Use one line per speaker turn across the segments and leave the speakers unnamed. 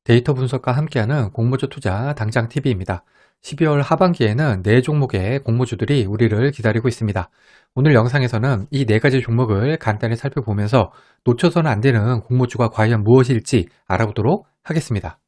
데이터 분석과 함께하는 공모주 투자 당장 TV입니다. 12월 하반기에는 4종목의 공모주들이 우리를 기다리고 있습니다. 오늘 영상에서는 이 4가지 종목을 간단히 살펴보면서 놓쳐서는 안 되는 공모주가 과연 무엇일지 알아보도록 하겠습니다.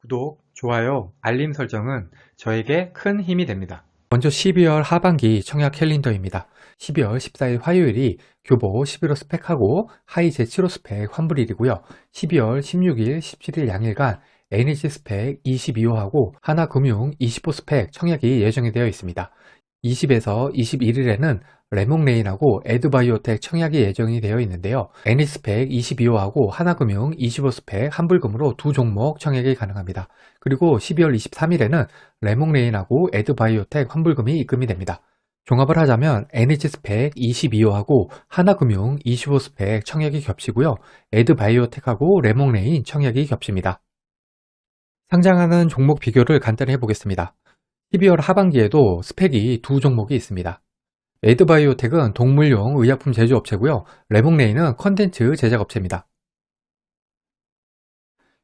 구독, 좋아요, 알림 설정은 저에게 큰 힘이 됩니다. 먼저 12월 하반기 청약 캘린더입니다. 12월 14일 화요일이 교보 11호 스펙하고 하이 제7호 스펙 환불일이고요. 12월 16일, 17일 양일간 NEC 스펙 22호하고 하나금융 20호 스펙 청약이 예정이 되어 있습니다. 20에서 21일에는 레몽레인하고 에드바이오텍 청약이 예정이 되어 있는데요. 애니스펙 22호하고 하나금융 25 스펙 환불금으로 두 종목 청약이 가능합니다. 그리고 12월 23일에는 레몽레인하고 에드바이오텍 환불금이 입금이 됩니다. 종합을 하자면 NH스펙 22호하고 하나금융 25 스펙 청약이 겹치고요. 에드바이오텍하고 레몽레인 청약이 겹칩니다. 상장하는 종목 비교를 간단히 해보겠습니다. 12월 하반기에도 스펙이 두 종목이 있습니다. 에드바이오텍은 동물용 의약품 제조업체고요. 레몽레인은 컨텐츠 제작업체입니다.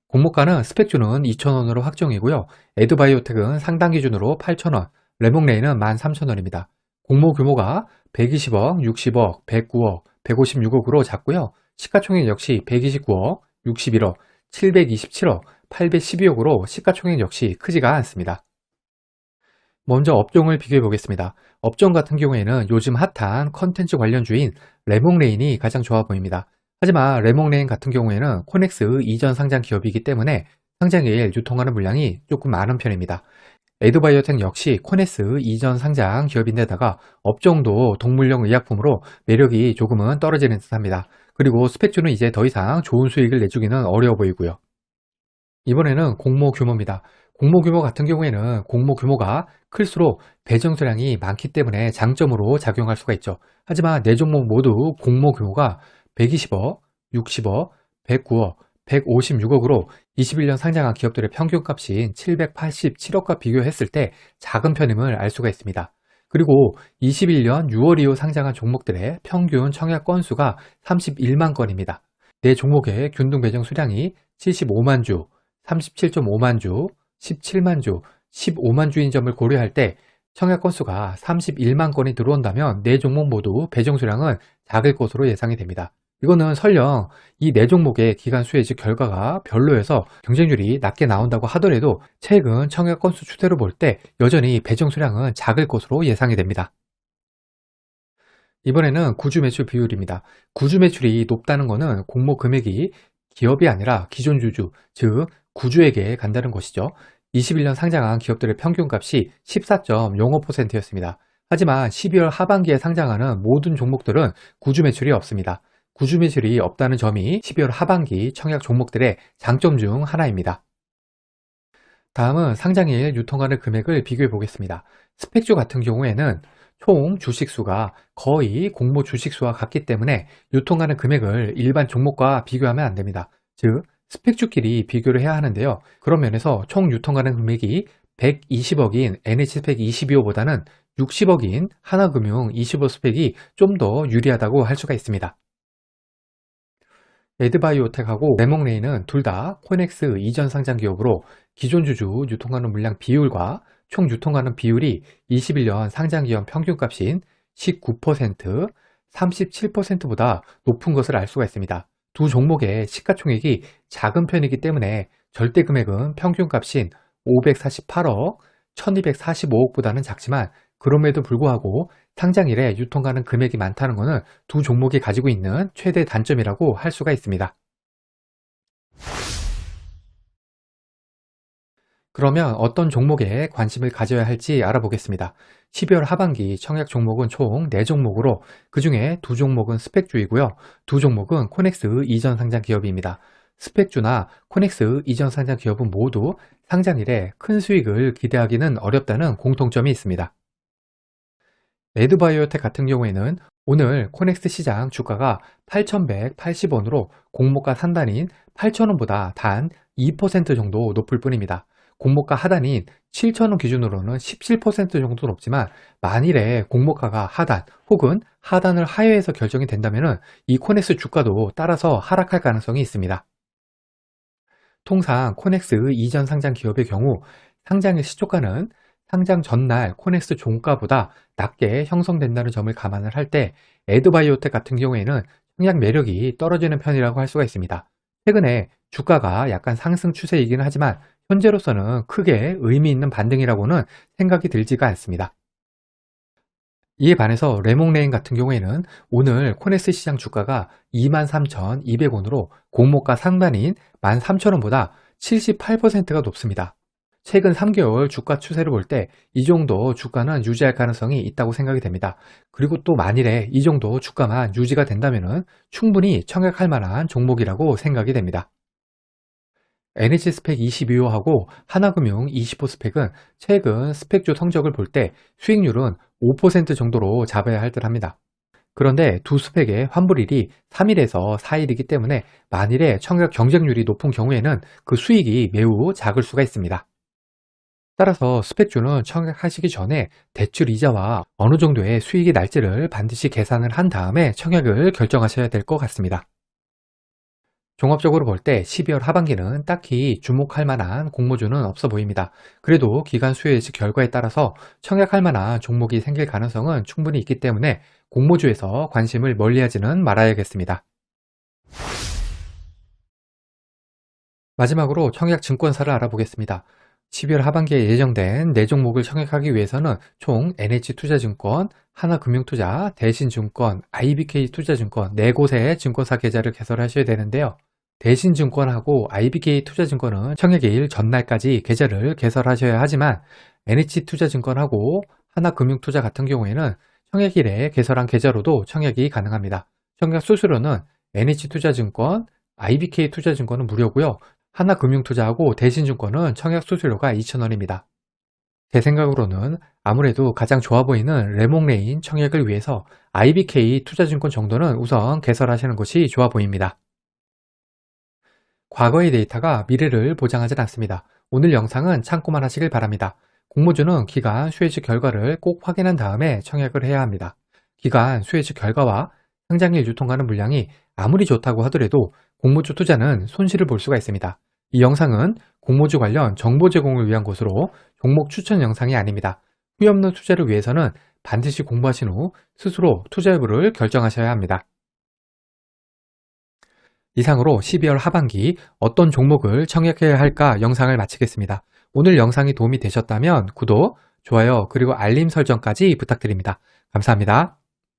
공모가는 스펙주는 2,000원으로 확정이고요. 에드바이오텍은 상당 기준으로 8,000원, 레몽레인은 13,000원입니다. 공모 규모가 120억, 60억, 109억, 156억으로 작고요. 시가총액 역시 129억, 61억, 727억, 812억으로 시가총액 역시 크지가 않습니다. 먼저 업종을 비교해 보겠습니다. 업종 같은 경우에는 요즘 핫한 컨텐츠 관련주인 레몽레인이 가장 좋아 보입니다. 하지만 레몽레인 같은 경우에는 코넥스 이전 상장 기업이기 때문에 상장일 유통하는 물량이 조금 많은 편입니다. 에드바이오텍 역시 코넥스 이전 상장 기업인데다가 업종도 동물용 의약품으로 매력이 조금은 떨어지는 듯합니다. 그리고 스펙주는 이제 더 이상 좋은 수익을 내주기는 어려워 보이고요. 이번에는 공모 규모입니다. 공모 규모 같은 경우에는 공모 규모가 클수록 배정 수량이 많기 때문에 장점으로 작용할 수가 있죠. 하지만 4종목 모두 공모 규모가 120억, 60억, 109억, 156억으로 21년 상장한 기업들의 평균값인 787억과 비교했을 때 작은 편임을 알 수가 있습니다. 그리고 21년 6월 이후 상장한 종목들의 평균 청약 건수가 31만 건입니다. 4종목의 균등 배정 수량이 75만 주, 37.5만 주, 17만 주, 15만 주인 점을 고려할 때 청약 건수가 31만 건이 들어온다면 4종목 모두 배정 수량은 작을 것으로 예상이 됩니다. 이거는 설령 이 4종목의 기간 수혜지 결과가 별로여서 경쟁률이 낮게 나온다고 하더라도 최근 청약 건수 추세로 볼 때 여전히 배정 수량은 작을 것으로 예상이 됩니다. 이번에는 구주 매출 비율입니다. 구주 매출이 높다는 것은 공모 금액이 기업이 아니라 기존 주주, 즉 구주에게 간다는 것이죠. 21년 상장한 기업들의 평균값이 14.05%였습니다. 하지만 12월 하반기에 상장하는 모든 종목들은 구주 매출이 없습니다. 구주 매출이 없다는 점이 12월 하반기 청약 종목들의 장점 중 하나입니다. 다음은 상장일 유통하는 금액을 비교해 보겠습니다. 스펙주 같은 경우에는 총 주식수가 거의 공모 주식수와 같기 때문에 유통하는 금액을 일반 종목과 비교하면 안 됩니다. 즉 스펙주끼리 비교를 해야 하는데요. 그런 면에서 총 유통하는 금액이 120억인 NH스펙 22호보다는 60억인 하나금융 25 스펙이 좀 더 유리하다고 할 수가 있습니다. 에드바이오텍하고 레몽레인은 둘 다 코넥스 이전 상장 기업으로 기존 주주 유통하는 물량 비율과 총 유통하는 비율이 21년 상장 기업 평균값인 19%, 37%보다 높은 것을 알 수가 있습니다. 두 종목의 시가총액이 작은 편이기 때문에 절대 금액은 평균값인 548억, 1245억보다는 작지만 그럼에도 불구하고 상장일에 유통하는 금액이 많다는 것은 두 종목이 가지고 있는 최대 단점이라고 할 수가 있습니다. 그러면 어떤 종목에 관심을 가져야 할지 알아보겠습니다. 12월 하반기 청약 종목은 총 4종목으로 그 중에 2종목은 스펙주이고요. 2종목은 코넥스 이전 상장 기업입니다. 스펙주나 코넥스 이전 상장 기업은 모두 상장일에 큰 수익을 기대하기는 어렵다는 공통점이 있습니다. 에드바이오텍 같은 경우에는 오늘 코넥스 시장 주가가 8,180원으로 공모가 산단인 8,000원보다 단 2% 정도 높을 뿐입니다. 공모가 하단인 7,000원 기준으로는 17% 정도 높지만 만일에 공모가가 하단 혹은 하단을 하회해서 결정이 된다면 이 코넥스 주가도 따라서 하락할 가능성이 있습니다. 통상 코넥스 이전 상장 기업의 경우 상장일 시초가는 상장 전날 코넥스 종가보다 낮게 형성된다는 점을 감안을 할 때 에드바이오텍 같은 경우에는 청약 매력이 떨어지는 편이라고 할 수가 있습니다. 최근에 주가가 약간 상승 추세이기는 하지만 현재로서는 크게 의미 있는 반등이라고는 생각이 들지가 않습니다. 이에 반해서 레몽레인 같은 경우에는 오늘 코넥스 시장 주가가 23,200원으로 공모가 상단인 13,000원보다 78%가 높습니다. 최근 3개월 주가 추세를 볼 때 이 정도 주가는 유지할 가능성이 있다고 생각이 됩니다. 그리고 또 만일에 이 정도 주가만 유지가 된다면 충분히 청약할 만한 종목이라고 생각이 됩니다. NH 스펙 22호하고 하나금융 20호 스펙은 최근 스펙주 성적을 볼 때 수익률은 5% 정도로 잡아야 할 듯 합니다. 그런데 두 스펙의 환불일이 3일에서 4일이기 때문에 만일에 청약 경쟁률이 높은 경우에는 그 수익이 매우 작을 수가 있습니다. 따라서 스펙주는 청약하시기 전에 대출 이자와 어느 정도의 수익이 날지를 반드시 계산을 한 다음에 청약을 결정하셔야 될 것 같습니다. 종합적으로 볼 때 12월 하반기는 딱히 주목할 만한 공모주는 없어 보입니다. 그래도 기관 수요 예측 결과에 따라서 청약할 만한 종목이 생길 가능성은 충분히 있기 때문에 공모주에서 관심을 멀리하지는 말아야겠습니다. 마지막으로 청약 증권사를 알아보겠습니다. 12월 하반기에 예정된 4종목을 청약하기 위해서는 총 NH투자증권, 하나금융투자, 대신증권, IBK투자증권 4곳의 증권사 계좌를 개설하셔야 되는데요. 대신증권하고 IBK투자증권은 청약일 전날까지 계좌를 개설하셔야 하지만 NH투자증권하고 하나금융투자 같은 경우에는 청약일에 개설한 계좌로도 청약이 가능합니다. 청약 수수료는 NH투자증권, IBK투자증권은 무료고요. 하나금융투자하고 대신증권은 청약 수수료가 2,000원입니다. 제 생각으로는 아무래도 가장 좋아 보이는 레몽레인 청약을 위해서 IBK 투자증권 정도는 우선 개설하시는 것이 좋아 보입니다. 과거의 데이터가 미래를 보장하진 않습니다. 오늘 영상은 참고만 하시길 바랍니다. 공모주는 기간 수혜직 결과를 꼭 확인한 다음에 청약을 해야 합니다. 기간 수혜직 결과와 상장일 유통가는 물량이 아무리 좋다고 하더라도 공모주 투자는 손실을 볼 수가 있습니다. 이 영상은 공모주 관련 정보 제공을 위한 것으로 종목 추천 영상이 아닙니다. 후회 없는 투자를 위해서는 반드시 공부하신 후 스스로 투자 여부를 결정하셔야 합니다. 이상으로 12월 하반기 어떤 종목을 청약해야 할까 영상을 마치겠습니다. 오늘 영상이 도움이 되셨다면 구독, 좋아요, 그리고 알림 설정까지 부탁드립니다. 감사합니다.